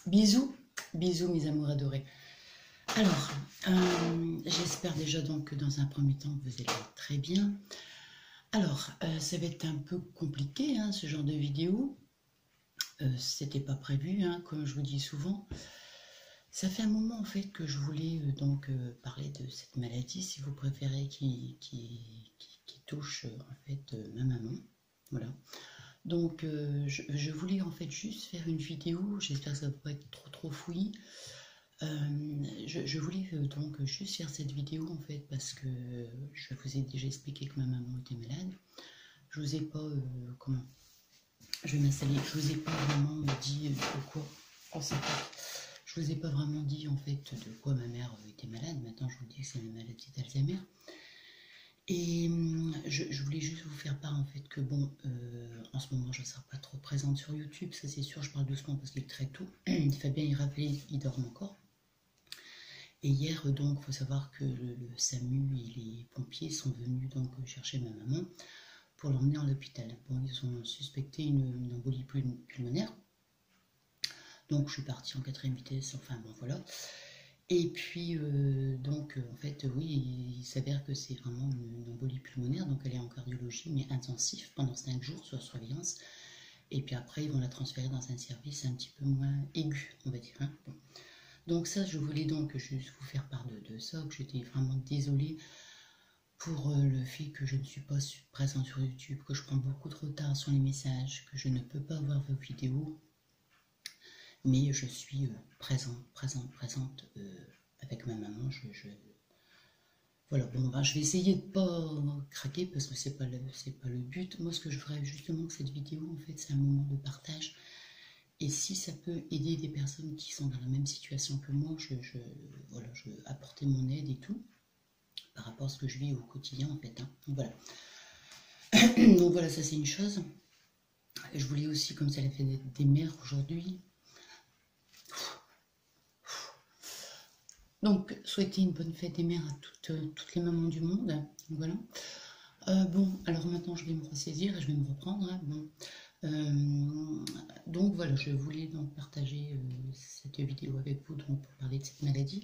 Bisous, bisous mes amours adorés. Alors, j'espère déjà donc que dans un premier temps vous allez très bien. Alors, ça va être un peu compliqué ce genre de vidéo. C'était pas prévu, comme je vous dis souvent. Ça fait un moment en fait que je voulais parler de cette maladie, si vous préférez, qui touche en fait ma maman. Voilà. Donc je voulais en fait juste faire une vidéo, j'espère que ça ne va pas être trop fouillis. Je voulais donc juste faire cette vidéo en fait parce que je vous ai déjà expliqué que ma maman était malade. Je vous ai pas je vais m'installer, je vous ai pas vraiment dit de quoi je vous ai pas vraiment dit en fait de quoi ma mère était malade. Maintenant je vous dis que c'est la maladie d'Alzheimer. Et je voulais juste vous faire part en fait que bon, en ce moment je ne serai pas trop présente sur YouTube, ça c'est sûr, je parle doucement parce qu'il est très tôt. Fabien il rappelait, il dort encore. Et hier donc, il faut savoir que le SAMU et les pompiers sont venus donc chercher ma maman pour l'emmener à l'hôpital. Bon, ils ont suspecté une embolie pulmonaire. Donc je suis partie en 4e vitesse, enfin bon voilà. Et puis, en fait, oui, il s'avère que c'est vraiment une embolie pulmonaire, donc elle est en cardiologie, mais intensif, pendant 5 jours sur surveillance. Et puis après, ils vont la transférer dans un service un petit peu moins aigu, on va dire. Bon. Donc ça, je voulais donc juste vous faire part de ça, que j'étais vraiment désolée pour le fait que je ne suis pas présente sur YouTube, que je prends beaucoup de retard sur les messages, que je ne peux pas voir vos vidéos. Mais je suis présente avec ma maman. Voilà, bon, je vais essayer de pas craquer parce que c'est pas le but. Moi, ce que je voudrais justement que cette vidéo, en fait, c'est un moment de partage. Et si ça peut aider des personnes qui sont dans la même situation que moi, voilà, je veux apporter mon aide et tout par rapport à ce que je vis au quotidien, en fait. Donc voilà. Donc voilà, ça c'est une chose. Je voulais aussi, comme ça, la fête des mères aujourd'hui. Donc, souhaiter une bonne fête des mères à toutes les mamans du monde. Voilà. Bon, alors maintenant, je vais me ressaisir et je vais me reprendre. Bon. Donc, voilà, je voulais donc partager cette vidéo avec vous donc, pour parler de cette maladie.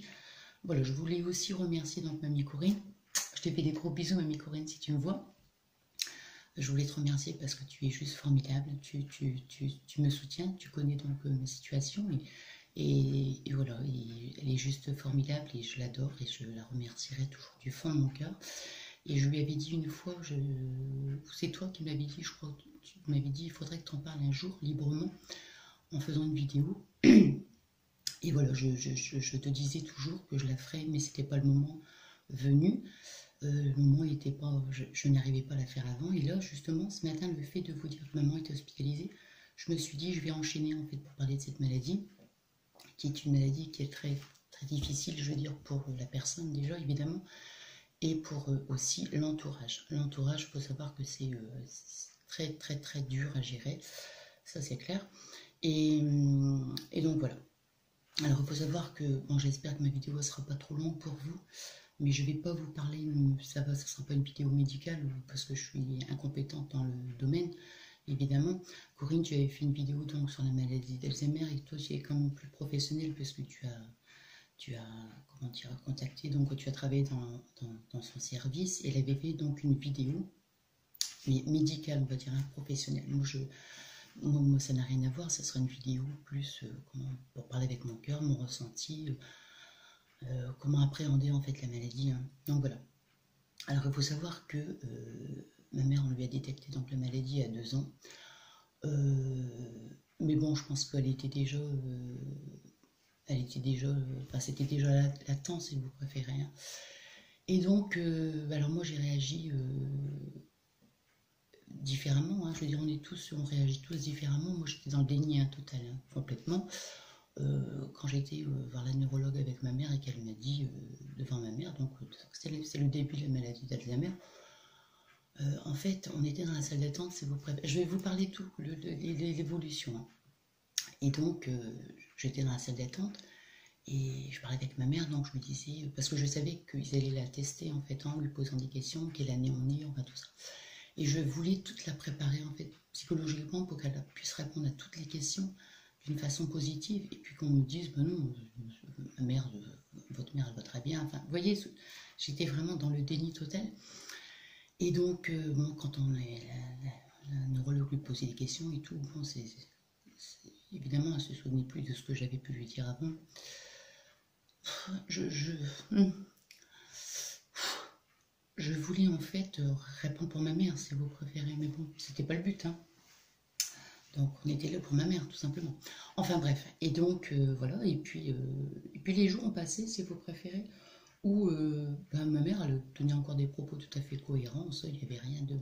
Voilà, je voulais aussi remercier donc Mamie Corinne. Je te fais des gros bisous, Mamie Corinne, si tu me vois. Je voulais te remercier parce que tu es juste formidable. Tu me soutiens, tu connais donc ma situation et voilà, elle est juste formidable et je l'adore et je la remercierai toujours du fond de mon cœur. Et je lui avais dit une fois, c'est toi qui m'avais dit, je crois, tu m'avais dit, il faudrait que tu en parles un jour librement en faisant une vidéo. Et voilà, je te disais toujours que je la ferais, mais c'était pas le moment venu. Le moment n'était pas, je n'arrivais pas à la faire avant. Et là, justement, ce matin, le fait de vous dire que maman était hospitalisée, je me suis dit, je vais enchaîner en fait pour parler de cette maladie, qui est une maladie qui est très, très difficile, je veux dire, pour la personne déjà, évidemment, et pour aussi l'entourage. L'entourage, il faut savoir que c'est très, très, très dur à gérer, ça c'est clair. Et donc voilà. Alors, il faut savoir que, bon, j'espère que ma vidéo ne sera pas trop longue pour vous, mais je ne vais pas vous parler, ça ne sera pas une vidéo médicale, parce que je suis incompétente dans le domaine, évidemment. Corinne, tu avais fait une vidéo donc, sur la maladie d'Alzheimer, et toi, tu es quand même plus professionnelle, parce que tu as comment dire, contacté, donc tu as travaillé dans son service, et elle avait fait donc une vidéo, mais médicale, on va dire, professionnelle. Moi, ça n'a rien à voir, ça sera une vidéo plus pour parler avec mon cœur, mon ressenti, comment appréhender en fait la maladie. Donc voilà. Alors il faut savoir que ma mère, on lui a détecté donc la maladie à 2 ans. Mais bon, je pense qu'elle était déjà, enfin c'était déjà latent si vous préférez. Et donc, alors moi j'ai réagi différemment, je veux dire, on réagit tous différemment. Moi j'étais dans le déni total, complètement. Quand j'étais voir la neurologue avec ma mère et qu'elle m'a dit devant ma mère, donc c'est le début de la maladie d'Alzheimer, en fait on était dans la salle d'attente, si vous préférez. Je vais vous parler tout, l'évolution. Et donc j'étais dans la salle d'attente et je parlais avec ma mère, donc je lui disais, parce que je savais qu'ils allaient la tester en fait, en lui posant des questions, quelle année on est, enfin tout ça. Et je voulais toute la préparer en fait psychologiquement pour qu'elle puisse répondre à toutes les questions d'une façon positive, et puis qu'on me dise, ben non, ma mère, votre mère, elle va très bien. Enfin, vous voyez, j'étais vraiment dans le déni total. Et donc, bon, quand la neurologue lui posait des questions et tout, bon, évidemment, elle ne se souvenait plus de ce que j'avais pu lui dire avant. Je voulais en fait répondre pour ma mère, si vous préférez, mais bon, c'était pas le but, hein. Donc on était là pour ma mère, tout simplement. Enfin bref, et donc voilà, et puis les jours ont passé, si vous préférez, où ben, ma mère, elle tenait encore des propos tout à fait cohérents, ça, il n'y avait rien de...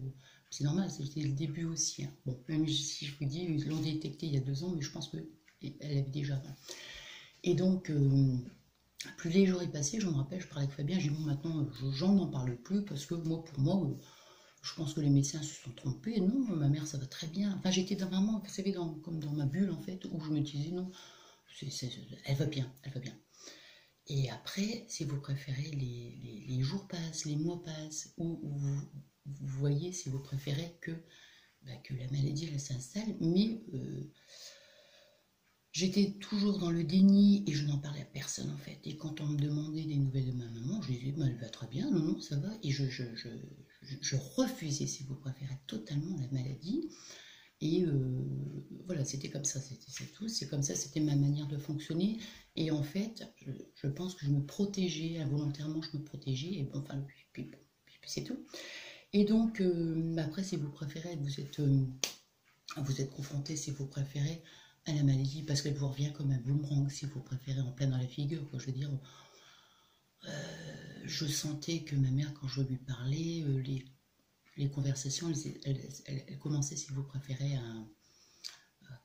C'est normal, c'était le début aussi, hein. Bon, même si je vous dis, ils l'ont détecté il y a 2 ans, mais je pense qu'elle avait déjà... Et donc... plus les jours est passé, je me rappelle, je parlais avec Fabien, j'ai dit bon maintenant j'en n'en parle plus parce que moi pour moi je pense que les médecins se sont trompés, non, ma mère ça va très bien, enfin j'étais vraiment, vous savez, comme dans ma bulle en fait, où je me disais non, elle va bien, elle va bien. Et après, si vous préférez, les jours passent, les mois passent, où vous voyez, si vous préférez, que la maladie elle s'installe, mais j'étais toujours dans le déni et je n'en parlais à personne en fait. Et quand on me demandait des nouvelles de ma maman, je disais bah, elle va très bien, non, non, ça va. Et je refusais, si vous préférez, totalement la maladie. Et voilà, c'était comme ça, c'est tout. C'est comme ça, c'était ma manière de fonctionner. Et en fait, je pense que je me protégeais, involontairement, je me protégeais. Et bon, enfin, puis c'est tout. Et donc, après, si vous préférez, vous êtes confronté, si vous préférez, à la maladie, parce qu'elle vous revient comme un boomerang, si vous préférez, en plein dans la figure, quoi. Je veux dire, je sentais que ma mère, quand je lui parlais, les conversations, elles commençaient, si vous préférez,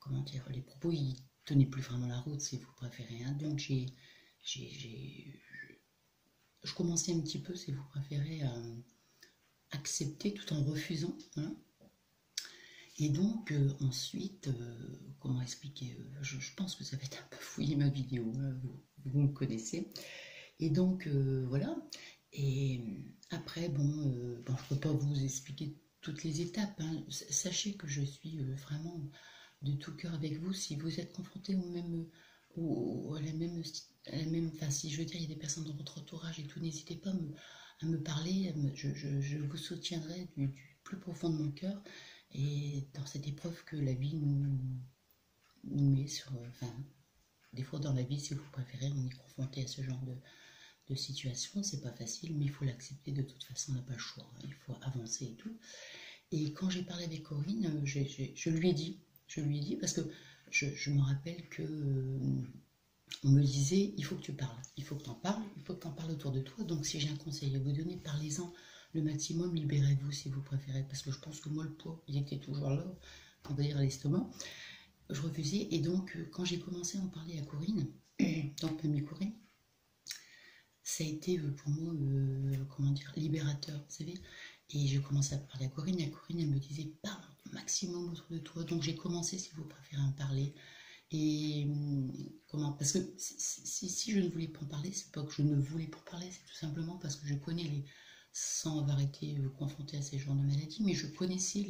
comment dire, les propos, ils tenaient plus vraiment la route, si vous préférez, hein. Donc, je commençais un petit peu, si vous préférez, à accepter tout en refusant, hein. Et donc, ensuite, comment expliquer, je pense que ça va être un peu fouillé ma vidéo, hein, vous me connaissez. Et donc, voilà. Et après, bon, je ne peux pas vous expliquer toutes les étapes, hein. Sachez que je suis vraiment de tout cœur avec vous. Si vous êtes confronté au même, à la même, enfin, si je veux dire, il y a des personnes dans votre entourage et tout, n'hésitez pas à me parler. Je vous soutiendrai du plus profond de mon cœur. Et dans cette épreuve que la vie nous met sur... Enfin, des fois dans la vie, si vous préférez, on est confronté à ce genre de situation. C'est pas facile, mais il faut l'accepter de toute façon, on n'a pas le choix. Il faut avancer et tout. Et quand j'ai parlé avec Corinne, je lui ai dit, parce que je me rappelle que on me disait, il faut que tu parles, il faut que tu en parles, il faut que tu en parles autour de toi. Donc si j'ai un conseil à vous donner, parlez-en le maximum, libérez-vous si vous préférez, parce que je pense que moi le poids, il était toujours là, on va dire à l'estomac. Je refusais, et donc quand j'ai commencé à en parler à Corinne, donc mamie Corinne, ça a été pour moi, comment dire, libérateur, vous savez. Et j'ai commencé à parler à Corinne, et Corinne, elle me disait, parle au maximum autour de toi. Donc j'ai commencé, si vous préférez, à en parler. Et comment, parce que si je ne voulais pas en parler, c'est pas que je ne voulais pas en parler, c'est tout simplement parce que je connais sans avoir été confrontée à ces genres de maladies, mais je connaissais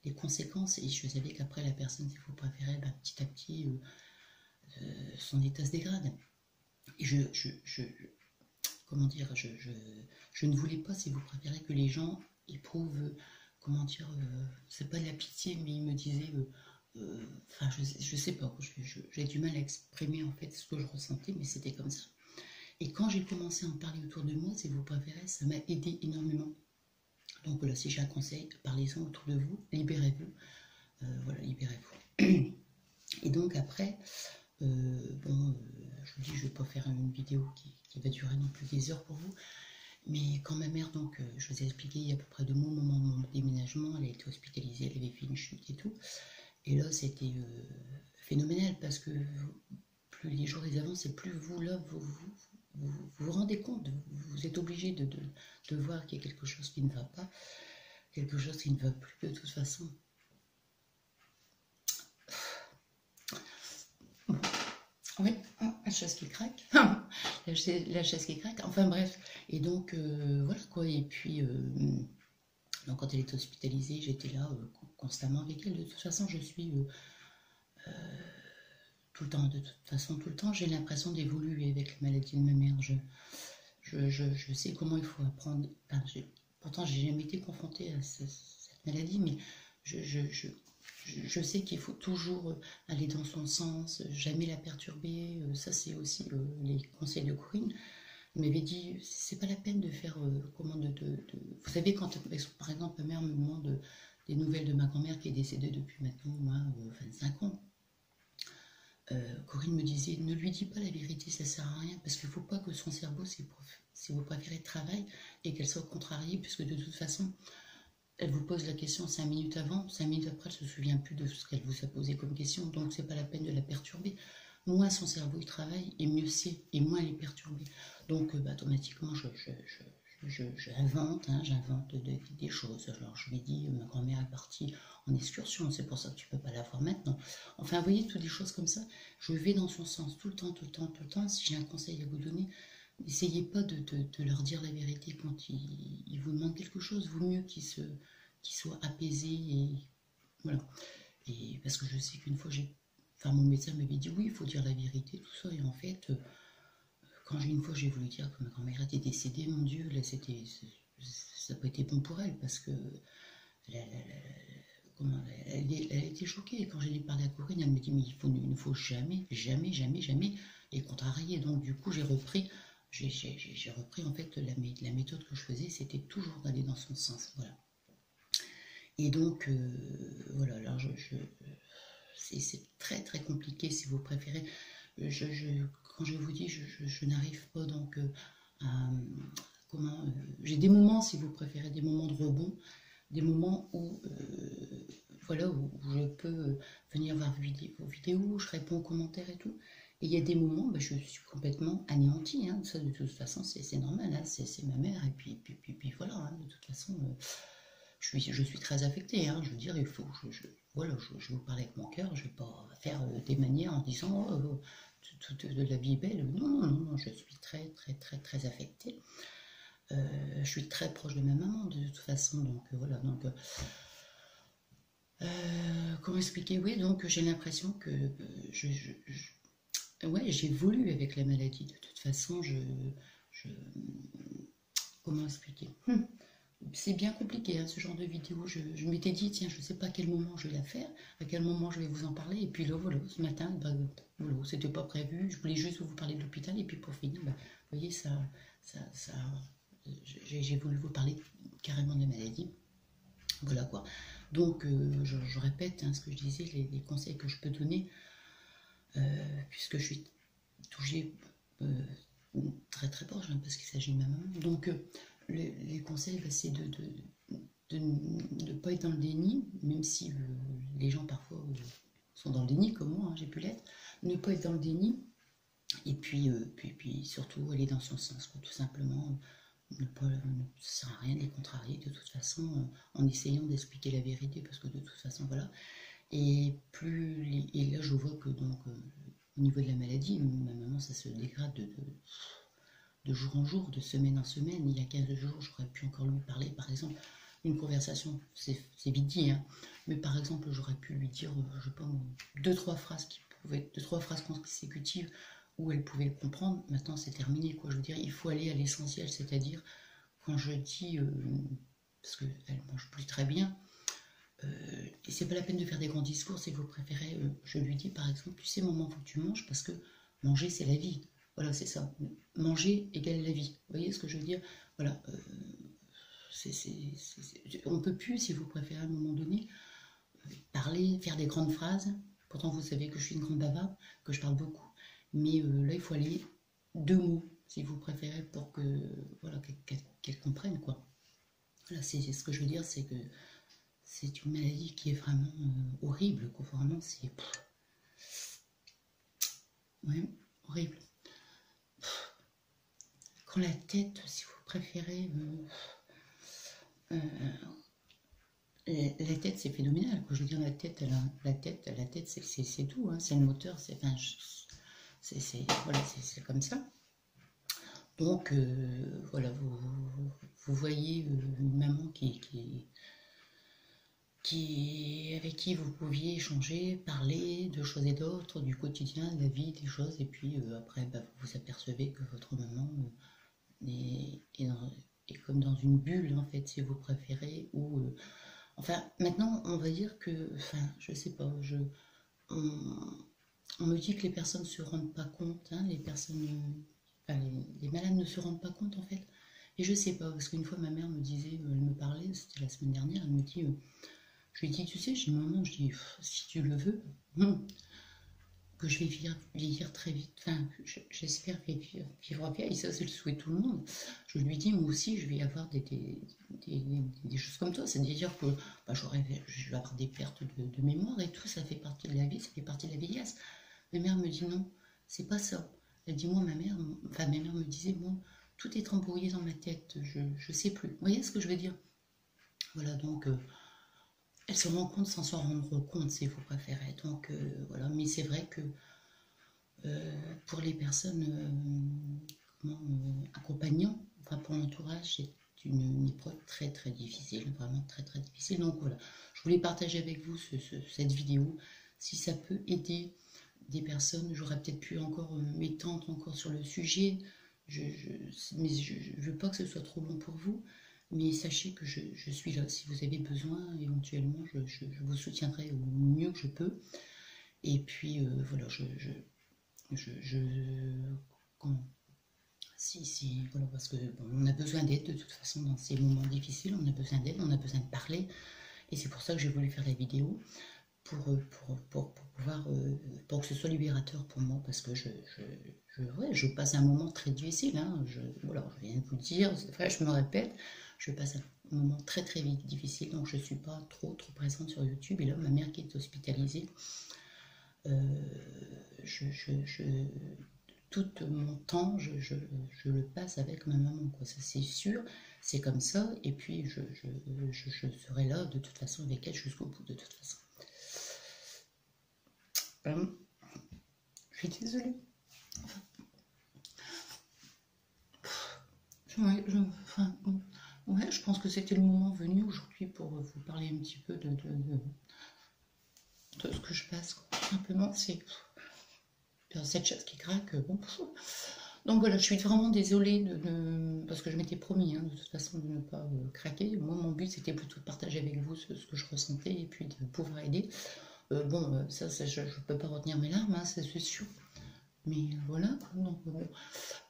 les conséquences et je savais qu'après la personne, si vous préférez, bah, petit à petit, son état se dégrade. Et comment dire, je ne voulais pas, si vous préférez, que les gens éprouvent, comment dire, c'est pas de la pitié, mais ils me disaient, enfin, je sais pas, j'ai du mal à exprimer en fait ce que je ressentais, mais c'était comme ça. Et quand j'ai commencé à en parler autour de moi, si vous préférez, ça m'a aidé énormément. Donc voilà, si j'ai un conseil, parlez-en autour de vous, libérez-vous. Voilà, libérez-vous. Et donc après, je vous dis, je ne vais pas faire une vidéo qui va durer non plus des heures pour vous. Mais quand ma mère, donc, je vous ai expliqué il y a à peu près 2 mois au moment de mon déménagement, elle a été hospitalisée, elle avait fait une chute et tout. Et là, c'était phénoménal parce que plus les jours ils avancent, et plus vous, là, vous rendez compte, vous êtes obligé de voir qu'il y a quelque chose qui ne va pas, quelque chose qui ne va plus de toute façon. Oui, la chaise qui craque, la chaise qui craque, enfin bref, et donc voilà quoi, et puis donc, quand elle est hospitalisée, j'étais là constamment avec elle. De toute façon, je suis tout le temps, de toute façon, tout le temps, j'ai l'impression d'évoluer avec la maladie de ma mère. Je sais comment il faut apprendre. Enfin, pourtant, j'ai jamais été confrontée à cette maladie, mais je sais qu'il faut toujours aller dans son sens, jamais la perturber. Ça, c'est aussi les conseils de Corinne. Elle m'avait dit, c'est pas la peine de faire Vous savez, quand par exemple ma mère me demande des nouvelles de ma grand-mère qui est décédée depuis maintenant, moi, 25 ans. Corinne me disait, ne lui dis pas la vérité, ça sert à rien, parce qu'il ne faut pas que son cerveau, si vous préférez, travaille et qu'elle soit contrariée, puisque de toute façon, elle vous pose la question 5 minutes avant, 5 minutes après, elle ne se souvient plus de ce qu'elle vous a posé comme question, donc c'est pas la peine de la perturber. Moins son cerveau il travaille, et mieux c'est, et moins elle est perturbée. Donc automatiquement, j'invente, j'invente des choses. Alors je lui dis, ma grand-mère est partie en excursion, c'est pour ça que tu peux pas la voir maintenant. Enfin, vous voyez, toutes des choses comme ça, je vais dans son sens tout le temps, tout le temps, tout le temps. Si j'ai un conseil à vous donner, n'essayez pas de leur dire la vérité quand ils vous demandent quelque chose. Vaut mieux qu'ils soient apaisés et voilà. Et parce que je sais qu'une fois, mon médecin m'avait dit oui, il faut dire la vérité, tout ça. Et en fait, quand une fois j'ai voulu dire que ma grand-mère était décédée, mon Dieu, là, ça n'a pas été bon pour elle parce que elle a été choquée. Et quand j'ai parlé à Corinne, elle me dit mais il ne faut jamais, jamais, jamais, jamais les contrarier. Donc du coup, j'ai repris en fait la méthode que je faisais, c'était toujours d'aller dans son sens. Voilà. Et donc, voilà, alors c'est très très compliqué si vous préférez. Quand je vous dis, je n'arrive pas donc à... j'ai des moments, si vous préférez, des moments de rebond, des moments où, voilà, où je peux venir voir vos vidéos, je réponds aux commentaires et tout. Et il y a des moments, je suis complètement anéantie. Ça, de toute façon, c'est normal, c'est ma mère. Et puis voilà, de toute façon... Je suis très affectée, je veux dire, il faut, voilà, je vous parle avec mon cœur, je ne vais pas faire des manières en disant toute la vie est belle. Non, je suis très, très, très, très affectée. Je suis très proche de ma maman, de toute façon, donc voilà. Donc, comment expliquer? Oui, donc j'ai l'impression que ouais, j'évolue avec la maladie, de toute façon, comment expliquer? C'est bien compliqué, ce genre de vidéo. Je m'étais dit, tiens, je ne sais pas à quel moment je vais la faire, à quel moment je vais vous en parler. Et puis là, voilà, ce matin, voilà, c'était pas prévu. Je voulais juste vous parler de l'hôpital. Et puis pour finir, vous voyez, j'ai voulu vous parler carrément de la maladie. Voilà quoi. Donc, je répète ce que je disais, les conseils que je peux donner, puisque je suis touchée très très proche, parce qu'il s'agit de ma maman. Donc, les conseils, c'est de ne pas être dans le déni, même si les gens parfois sont dans le déni, comme moi, j'ai pu l'être, ne pas être dans le déni, et puis surtout aller dans son sens, tout simplement. Ça ne sert à rien de les contrarier de toute façon, en essayant d'expliquer la vérité, parce que de toute façon, voilà. Et là, je vois que donc, au niveau de la maladie, ma maman, ça se dégrade de jour en jour, de semaine en semaine. Il y a 15 jours, j'aurais pu encore lui parler, par exemple, une conversation, c'est vite dit, mais par exemple, j'aurais pu lui dire, je sais pas, deux, trois phrases consécutives où elle pouvait le comprendre. Maintenant, c'est terminé, quoi. Je veux dire, il faut aller à l'essentiel, c'est-à-dire, quand je dis, parce qu'elle mange plus très bien, et c'est pas la peine de faire des grands discours, si vous préférez, je lui dis, par exemple, tu sais, maman, faut que tu manges, parce que manger, c'est la vie. Voilà, c'est ça. Manger égale la vie. Vous voyez ce que je veux dire? Voilà. On ne peut plus, si vous préférez, à un moment donné, parler, faire des grandes phrases. Pourtant, vous savez que je suis une grande bavarde, que je parle beaucoup. Mais là, il faut aller 2 mots, si vous préférez, pour que voilà, qu'elle comprenne, quoi. Voilà, c'est ce que je veux dire, c'est que c'est une maladie qui est vraiment horrible, quoi. Vraiment, c'est... Ouais, horrible. Quand la tête, si vous préférez, la tête c'est phénoménal, quoi. Je veux dire, la tête c'est tout, c'est le moteur, voilà, c'est comme ça. Donc voilà, vous voyez une maman qui avec qui vous pouviez échanger, parler de choses et d'autres, du quotidien, de la vie, des choses, et puis après bah, vous vous apercevez que votre maman est comme dans une bulle en fait, si vous préférez, ou enfin maintenant on va dire que, enfin je sais pas, on me dit que les personnes ne se rendent pas compte, hein, les personnes, enfin, les malades ne se rendent pas compte en fait. Et je sais pas, parce qu'une fois ma mère me disait, elle me parlait, c'était la semaine dernière, elle me dit, je lui ai dit, tu sais, j'ai maman, je dis, si tu le veux, que je vais vieillir très vite, enfin, j'espère vivre vieille, ça c'est le souhait de tout le monde. Je lui dis, moi aussi, je vais avoir des choses comme toi, c'est-à-dire que bah, je vais avoir des pertes de mémoire et tout, ça fait partie de la vie, ça fait partie de la vieillesse. Ma mère me dit non, c'est pas ça. Elle dit, moi, ma mère me disait, moi, tout est embrouillé dans ma tête, je sais plus. Vous voyez ce que je veux dire? Voilà, donc, elle se rend compte sans s'en rendre compte, si vous préférez. Donc, voilà, mais c'est vrai que pour les personnes accompagnant, enfin pour l'entourage, c'est une épreuve très très difficile, vraiment très très difficile. Donc voilà, je voulais partager avec vous cette vidéo. Si ça peut aider des personnes, j'aurais peut-être pu encore m'étendre encore sur le sujet, mais je ne veux pas que ce soit trop long pour vous. Mais sachez que je suis là. Si vous avez besoin, éventuellement, je vous soutiendrai au mieux que je peux. Et puis, voilà, voilà, parce que bon, on a besoin d'aide de toute façon dans ces moments difficiles, on a besoin d'aide, on a besoin de parler. Et c'est pour ça que j'ai voulu faire la vidéo, pour pouvoir, pour que ce soit libérateur pour moi, parce que ouais, je passe un moment très difficile, hein, voilà, je viens de vous le dire, c'est vrai, je me répète, je passe un moment très très difficile, donc je ne suis pas trop présente sur YouTube, et là, ma mère qui est hospitalisée, tout mon temps, je le passe avec ma maman, quoi. Ça c'est sûr, c'est comme ça, et puis je serai là de toute façon avec elle jusqu'au bout, de toute façon. Je suis désolée. Ouais, je pense que c'était le moment venu aujourd'hui pour vous parler un petit peu de ce que je passe, quoi. Simplement, c'est cette chaise qui craque, bon. Donc voilà, je suis vraiment désolée parce que je m'étais promis, hein, de toute façon, de ne pas craquer. Moi, mon but, c'était plutôt de partager avec vous ce que je ressentais et puis de pouvoir aider. Bon, ça je ne peux pas retenir mes larmes, hein, c'est sûr. Mais voilà, donc bon,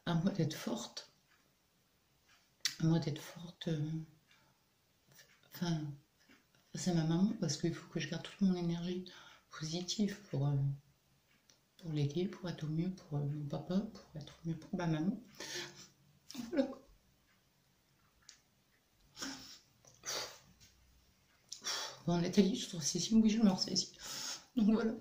à moi d'être forte. À moi d'être forte. Enfin, c'est ma maman, parce qu'il faut que je garde toute mon énergie positive pour l'aider, pour être au mieux pour mon papa, pour être au mieux pour ma maman. Voilà. Bon, Nathalie, je te ressaisis, oui, je me ressaisis. Donc voilà.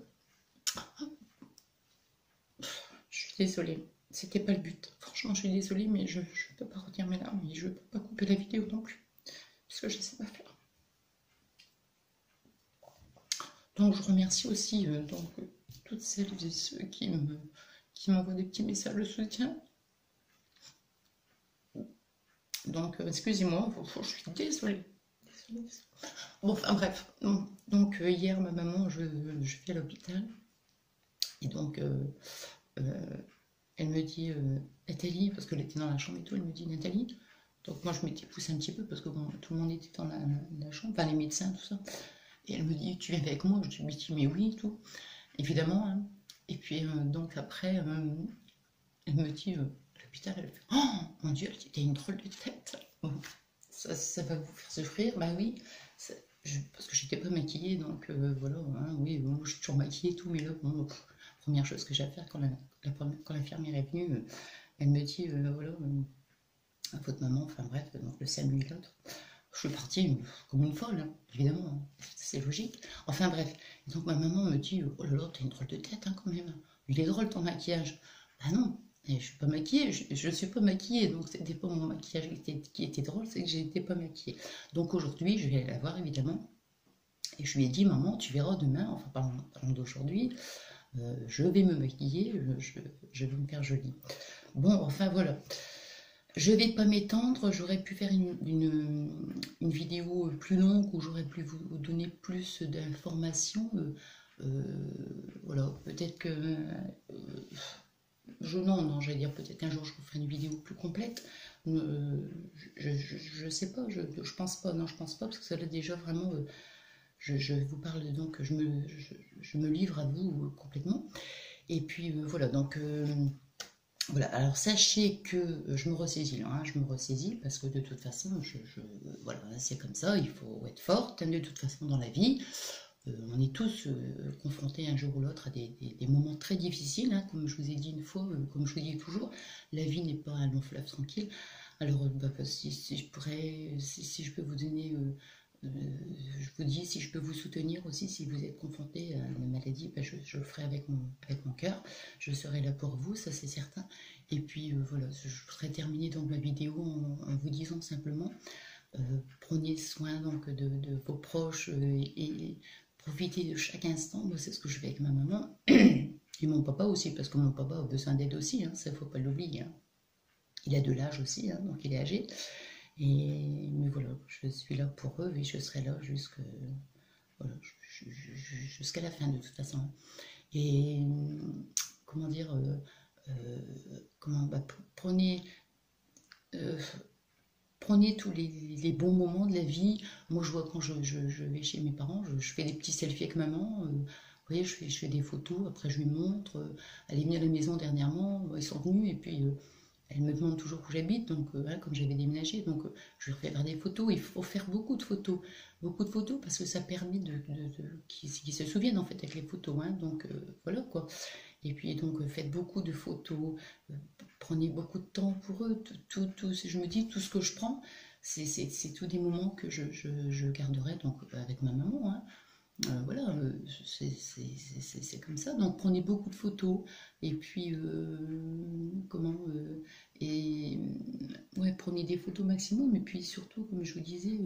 Je suis désolée, c'était pas le but. Franchement, je suis désolée, mais je ne peux pas retenir mes larmes et je ne peux pas couper la vidéo non plus, parce que je ne sais pas faire. Donc je remercie aussi toutes celles et ceux qui m'envoient des petits messages de soutien. Donc excusez-moi, je suis désolée. Bon, enfin bref. Donc hier, ma maman, je vais à l'hôpital. Et donc, elle me dit, Nathalie, parce qu'elle était dans la chambre et tout, elle me dit, Nathalie. Donc moi, je m'étais poussée un petit peu parce que bon, tout le monde était dans la chambre, enfin les médecins, tout ça. Et elle me dit, tu viens avec moi? Je lui dis, mais oui, tout. Évidemment. Hein. Et puis, donc après, elle me dit, à l'hôpital, elle fait, oh mon Dieu, t'as une drôle de tête. Ça va vous faire souffrir? Bah oui. Parce que j'étais pas maquillée, donc voilà, hein, oui, bon, je suis toujours maquillée et tout, mais là, bon, première chose que j'ai à faire quand l'infirmière est venue, elle me dit, voilà, votre maman, enfin bref, donc le SAMU et l'autre. Je suis partie comme une folle, hein, évidemment, hein, c'est logique. Enfin bref, et donc ma maman me dit, oh là là, t'as une drôle de tête hein, quand même, il est drôle ton maquillage. Bah non, je suis pas maquillée, je suis pas maquillée, donc c'était pas mon maquillage qui était drôle, c'est que j'étais pas maquillée. Donc aujourd'hui, je vais la voir évidemment, et je lui ai dit, maman, tu verras demain, enfin parlant d'aujourd'hui, je vais me maquiller, je vais me faire jolie. Bon, enfin voilà. Je vais pas m'étendre, j'aurais pu faire une vidéo plus longue où j'aurais pu vous donner plus d'informations. Voilà, peut-être que... non, j'allais dire peut-être qu'un jour je vous ferai une vidéo plus complète. Je sais pas, je pense pas, non, je pense pas, parce que ça là déjà vraiment... je vous parle donc, je me livre à vous complètement. Et puis voilà, donc... voilà, alors sachez que je me ressaisis là, hein, je me ressaisis parce que de toute façon, voilà, c'est comme ça, il faut être forte de toute façon dans la vie. On est tous confrontés un jour ou l'autre à des moments très difficiles, hein, comme je vous ai dit une fois, comme je vous dis toujours, la vie n'est pas un long fleuve tranquille. Alors, si je pourrais, si je peux vous donner, je vous dis, si je peux vous soutenir aussi, si vous êtes confronté à une maladie, je le ferai avec mon cœur, je serai là pour vous, ça c'est certain. Et puis voilà, je voudrais terminer donc ma vidéo en vous disant simplement, prenez soin donc de vos proches et profitez de chaque instant. Moi, c'est ce que je fais avec ma maman et mon papa aussi, parce que mon papa a besoin d'aide aussi, hein, ça ne faut pas l'oublier. Hein. Il a de l'âge aussi, hein, donc il est âgé. Mais voilà, je suis là pour eux et je serai là voilà, jusqu'à la fin de toute façon. Et comment dire, prenez... prenez tous les bons moments de la vie. Moi, je vois quand je vais chez mes parents, je fais des petits selfies avec maman. Vous voyez, je fais des photos, après je lui montre. Elle est venue à la maison dernièrement, ils sont venus, et puis elle me demande toujours où j'habite, donc hein, comme j'avais déménagé, donc je leur fais faire des photos. Il faut faire beaucoup de photos parce que ça permet qu'ils se souviennent en fait avec les photos. Hein, donc voilà quoi. Et puis donc faites beaucoup de photos, prenez beaucoup de temps pour eux. Je me dis tout ce que je prends, c'est tous des moments que je garderai donc avec ma maman. Hein. Voilà, c'est comme ça. Donc prenez beaucoup de photos et puis et ouais, prenez des photos maximum. Et puis surtout, comme je vous disais,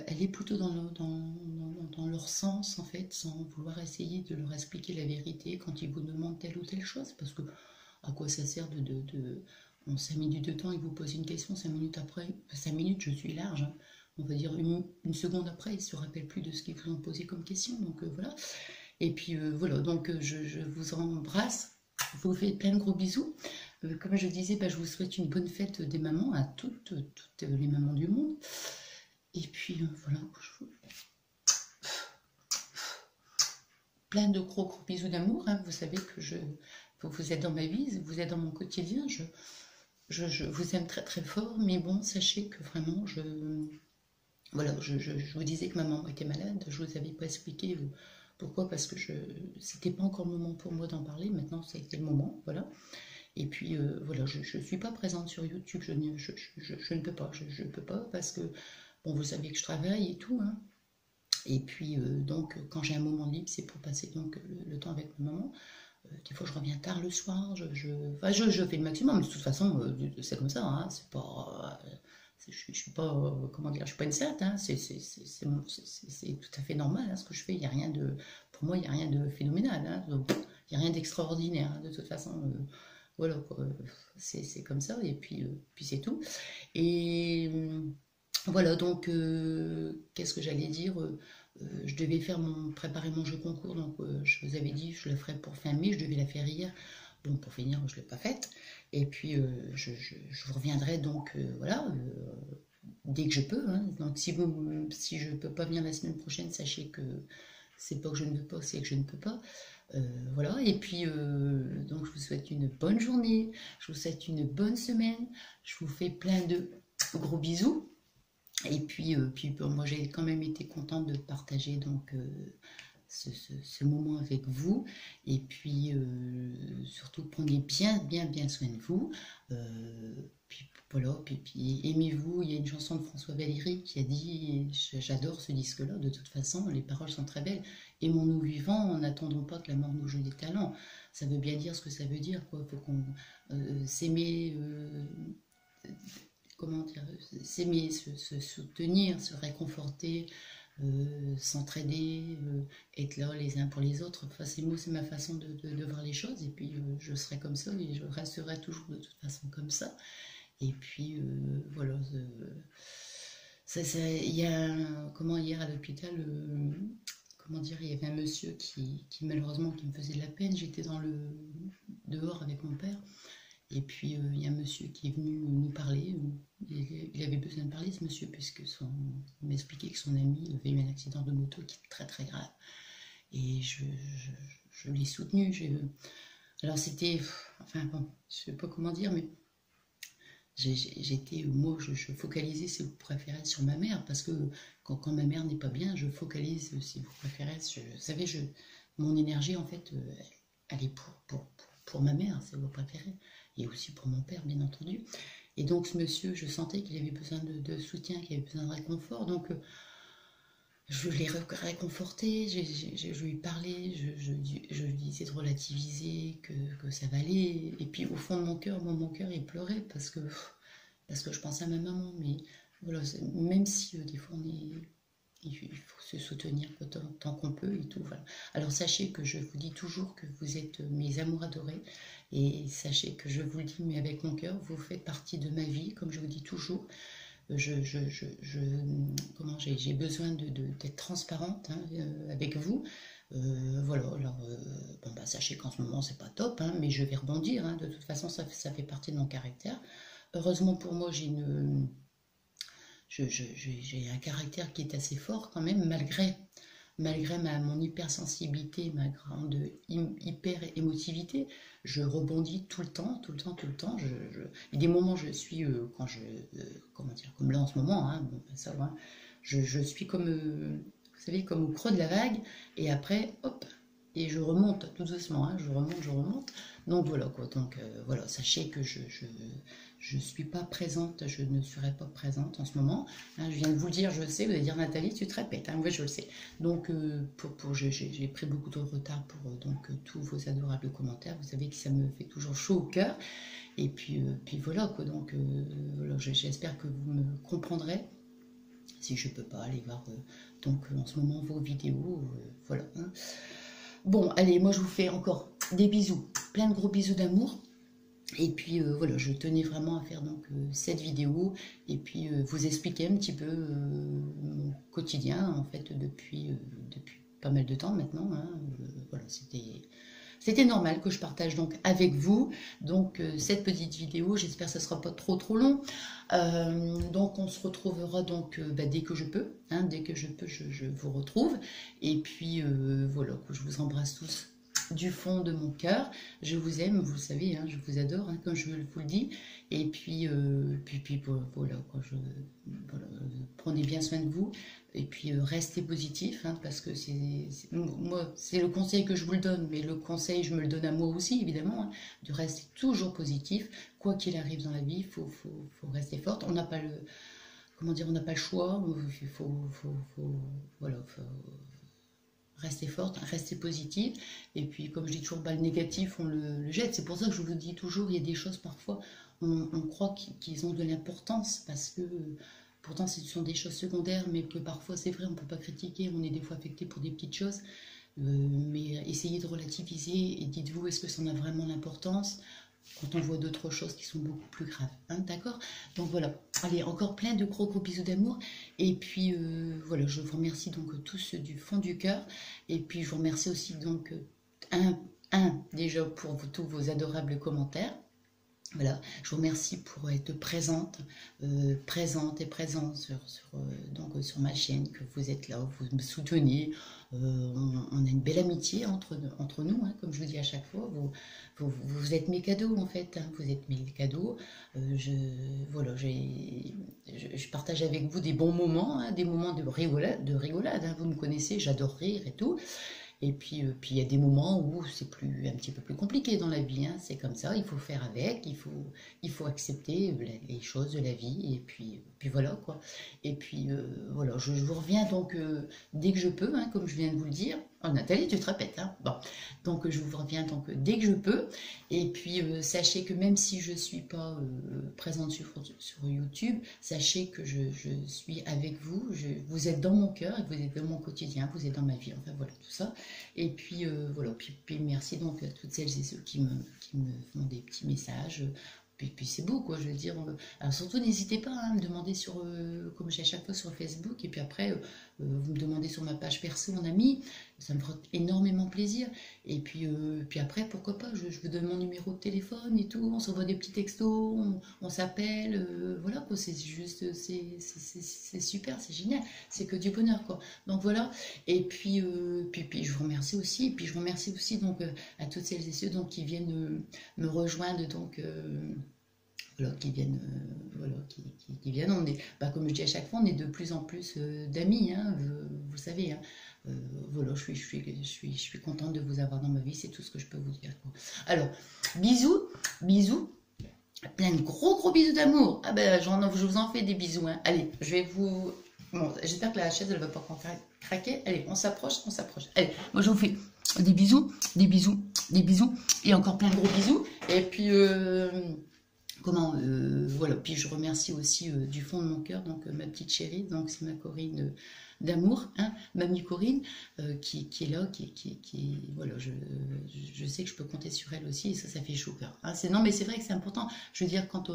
allez plutôt dans leur sens en fait, sans vouloir essayer de leur expliquer la vérité quand ils vous demandent telle ou telle chose, parce que à quoi ça sert en 5 minutes de temps, ils vous posent une question, 5 minutes après, 5 minutes, je suis large, hein, on va dire une seconde après, ils ne se rappellent plus de ce qu'ils vous ont posé comme question, donc voilà. Et puis voilà, donc je vous embrasse, je vous fais plein de gros bisous. Comme je disais, je vous souhaite une bonne fête des mamans à toutes les mamans du monde. Et puis voilà, plein de gros bisous d'amour. Hein. Vous savez que vous êtes dans ma vie, vous êtes dans mon quotidien. Je vous aime très très fort, mais bon, sachez que vraiment, voilà, je vous disais que ma maman était malade. Je vous avais pas expliqué pourquoi, parce que c'était pas encore le moment pour moi d'en parler. Maintenant, ça a été le moment, voilà. Et puis voilà, je suis pas présente sur YouTube. Je ne peux pas, je peux pas parce que bon, vous savez que je travaille et tout, hein. Et puis donc quand j'ai un moment libre, c'est pour passer donc le temps avec ma maman. Des fois je reviens tard le soir, je fais le maximum. De toute façon, c'est comme ça, hein, c'est pas, je suis pas, comment dire, je suis pas une sainte, hein, c'est tout à fait normal hein, ce que je fais. Il y a rien de, pour moi, il y a rien de phénoménal, hein, il y a rien d'extraordinaire. Hein, de toute façon, voilà, c'est comme ça. Et puis c'est tout. Et voilà, donc, qu'est-ce que j'allais dire je devais préparer mon jeu concours, donc je vous avais dit, je la ferai pour fin mai, je devais la faire hier. Bon, pour finir, je ne l'ai pas faite. Et puis, je vous reviendrai donc, voilà, dès que je peux. Hein. Donc, si je ne peux pas venir la semaine prochaine, sachez que c'est pas que je ne veux pas, c'est que je ne peux pas. Voilà, et puis, donc, je vous souhaite une bonne journée, je vous souhaite une bonne semaine, je vous fais plein de gros bisous. Et puis, bon, moi j'ai quand même été contente de partager donc ce moment avec vous. Et puis surtout prenez bien soin de vous. Puis voilà, puis aimez-vous. Il y a une chanson de François Valéry qui a dit, j'adore ce disque-là. De toute façon, les paroles sont très belles. Aimons-nous vivants, n'attendons pas que la mort nous joue des talents. Ça veut bien dire ce que ça veut dire, quoi. Faut qu'on s'aimer. Comment dire, s'aimer, se soutenir, se réconforter, s'entraider, être là les uns pour les autres. Enfin, c'est ma façon de voir les choses. Et puis, je serai comme ça et je resterai toujours de toute façon comme ça. Et puis, voilà. Il y a, comment hier à l'hôpital, comment dire, il y avait un monsieur qui malheureusement qui me faisait de la peine. J'étais dehors avec mon père. Et puis, il y a un monsieur qui est venu nous parler. Il avait besoin de parler, ce monsieur, puisque il m'expliquait que son ami avait eu un accident de moto qui est très très grave. Et je l'ai soutenu. Alors c'était, enfin bon, je sais pas comment dire, mais moi, je focalisais, si vous préférez, sur ma mère, parce que quand ma mère n'est pas bien, je focalise, si vous préférez, vous savez, mon énergie, en fait, elle est pour ma mère, si vous préférez, et aussi pour mon père, bien entendu. Et donc, ce monsieur, je sentais qu'il avait besoin de soutien, qu'il avait besoin de réconfort, donc je l'ai réconforté, je lui parlais, je lui disais de relativiser, que ça va aller. Et puis au fond de mon cœur, mon cœur il pleurait parce que je pensais à ma maman. Mais voilà, même si des fois il faut se soutenir tant qu'on peut et tout. Voilà. Alors sachez que je vous dis toujours que vous êtes mes amours adorés. Et sachez que je vous le dis, mais avec mon cœur, vous faites partie de ma vie, comme je vous dis toujours. J'ai besoin d'être transparente hein, avec vous. Voilà, alors bon, bah, sachez qu'en ce moment c'est pas top, hein, mais je vais rebondir. Hein, de toute façon, ça fait partie de mon caractère. Heureusement pour moi, j'ai un caractère qui est assez fort quand même, malgré mon hypersensibilité, ma grande hyper-émotivité, je rebondis tout le temps, tout le temps, tout le temps. Il y a des moments, je suis, comment dire, comme là en ce moment, hein, bon, ça, hein, je suis comme, vous savez, comme au creux de la vague, et après, hop, et je remonte tout doucement, hein, je remonte. Donc voilà, quoi. Donc voilà, sachez que je suis pas présente, je ne serai pas présente en ce moment. Hein, je viens de vous le dire, je le sais, vous allez dire Nathalie, tu te répètes, hein, oui, je le sais. Donc j'ai pris beaucoup de retard pour tous vos adorables commentaires. Vous savez que ça me fait toujours chaud au cœur. Et puis voilà, quoi. Donc voilà, j'espère que vous me comprendrez. Si je peux pas aller voir en ce moment vos vidéos, voilà. Hein. Bon, allez, moi je vous fais encore des bisous, plein de gros bisous d'amour. Et puis voilà, je tenais vraiment à faire cette vidéo et puis vous expliquer un petit peu mon quotidien en fait depuis pas mal de temps maintenant. Hein, voilà, c'était normal que je partage donc avec vous cette petite vidéo. J'espère que ça sera pas trop long. Donc on se retrouvera dès que je peux. Hein, dès que je peux, je vous retrouve. Et puis voilà, que je vous embrasse tous du fond de mon cœur. Je vous aime, vous le savez, hein, je vous adore, hein, comme je vous le dis. Et puis voilà, quoi, voilà, prenez bien soin de vous. Et puis restez positif, hein, parce que moi, c'est le conseil que je vous le donne, mais le conseil, je me le donne à moi aussi, évidemment, hein, de rester toujours positif. Quoi qu'il arrive dans la vie, il faut rester forte. On n'a pas le, comment dire, on n'a pas le choix. Il voilà, rester forte, rester positive. Et puis, comme je dis toujours, le négatif, on le jette. C'est pour ça que je vous dis toujours, il y a des choses parfois, on croit qu'ils ont de l'importance parce que pourtant ce sont des choses secondaires, mais que parfois c'est vrai, on ne peut pas critiquer, on est des fois affecté pour des petites choses. Mais essayez de relativiser et dites-vous, est-ce que ça en a vraiment l'importance quand on voit d'autres choses qui sont beaucoup plus graves, hein, d'accord? Donc voilà, allez, encore plein de gros bisous d'amour, et puis voilà, je vous remercie tous du fond du cœur, et puis je vous remercie aussi déjà pour tous vos adorables commentaires. Voilà, je vous remercie pour être présente et présente sur ma chaîne, que vous êtes là, vous me soutenez. On a une belle amitié entre nous, hein, comme je vous dis à chaque fois. Vous êtes mes cadeaux en fait, hein, vous êtes mes cadeaux. Voilà, je partage avec vous des bons moments, hein, des moments de rigolade. Hein, vous me connaissez, j'adore rire et tout. Et puis il y a des moments où c'est un petit peu plus compliqué dans la vie, hein, c'est comme ça, il faut faire avec, il faut accepter les choses de la vie, et puis voilà quoi. Et puis voilà, je vous reviens dès que je peux, hein, comme je viens de vous le dire. Oh Nathalie, tu te répètes, hein. Bon, donc je vous reviens dès que je peux. Et puis sachez que même si je ne suis pas présente sur YouTube, sachez que je suis avec vous, vous êtes dans mon cœur, et vous êtes dans mon quotidien, vous êtes dans ma vie, enfin voilà tout ça. Et puis voilà, puis merci donc à toutes celles et ceux qui me font des petits messages puis c'est beau, quoi, je veux dire. Alors surtout, n'hésitez pas hein, à me demander sur, comme j'ai à chaque fois sur Facebook, et puis après, vous me demandez sur ma page perso en ami, ça me fera énormément plaisir. Et puis après, pourquoi pas, je vous donne mon numéro de téléphone et tout, on s'envoie des petits textos, on s'appelle, voilà, quoi, c'est juste, c'est super, c'est génial, c'est que du bonheur, quoi. Donc voilà, et puis je vous remercie aussi, et puis je remercie aussi donc à toutes celles et ceux donc, qui viennent me rejoindre, donc voilà, qui viennent, voilà, qui viennent. On est, bah, comme je dis à chaque fois, on est de plus en plus d'amis, hein, vous savez. Hein. Voilà, je suis contente de vous avoir dans ma vie, c'est tout ce que je peux vous dire. Quoi. Alors, bisous, bisous, plein de gros bisous d'amour. Ah ben, je vous en fais des bisous. Hein. Allez, je vais vous... Bon, j'espère que la chaise, elle va pas encore craquer. Allez, on s'approche, on s'approche. Allez, moi je vous fais des bisous, des bisous, des bisous, et encore plein de gros bisous. Et puis... voilà, puis je remercie aussi du fond de mon cœur donc ma petite chérie, donc c'est ma Corinne d'amour, hein, mamie Corinne qui est là, voilà, je sais que je peux compter sur elle aussi et ça fait chaud au cœur. Hein, non mais c'est vrai que c'est important, je veux dire quand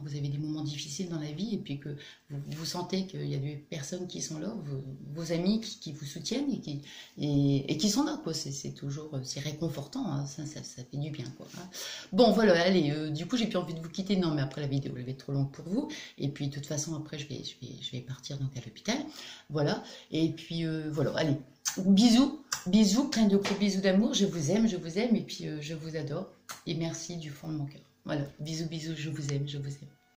vous avez des moments difficiles dans la vie et puis que vous sentez qu'il y a des personnes qui sont là, vos amis qui vous soutiennent et qui sont là, quoi. C'est toujours, c'est réconfortant, hein. Ça fait du bien, quoi. Hein. Bon, voilà, allez, du coup, j'ai plus envie de vous quitter. Non, mais après la vidéo, elle va être trop longue pour vous. Et puis, de toute façon, après, je vais partir donc à l'hôpital. Voilà. Et puis, voilà, allez. Bisous, bisous, plein de gros bisous d'amour. Je vous aime, et puis je vous adore. Et merci du fond de mon cœur. Voilà, bisous, bisous, je vous aime, je vous aime.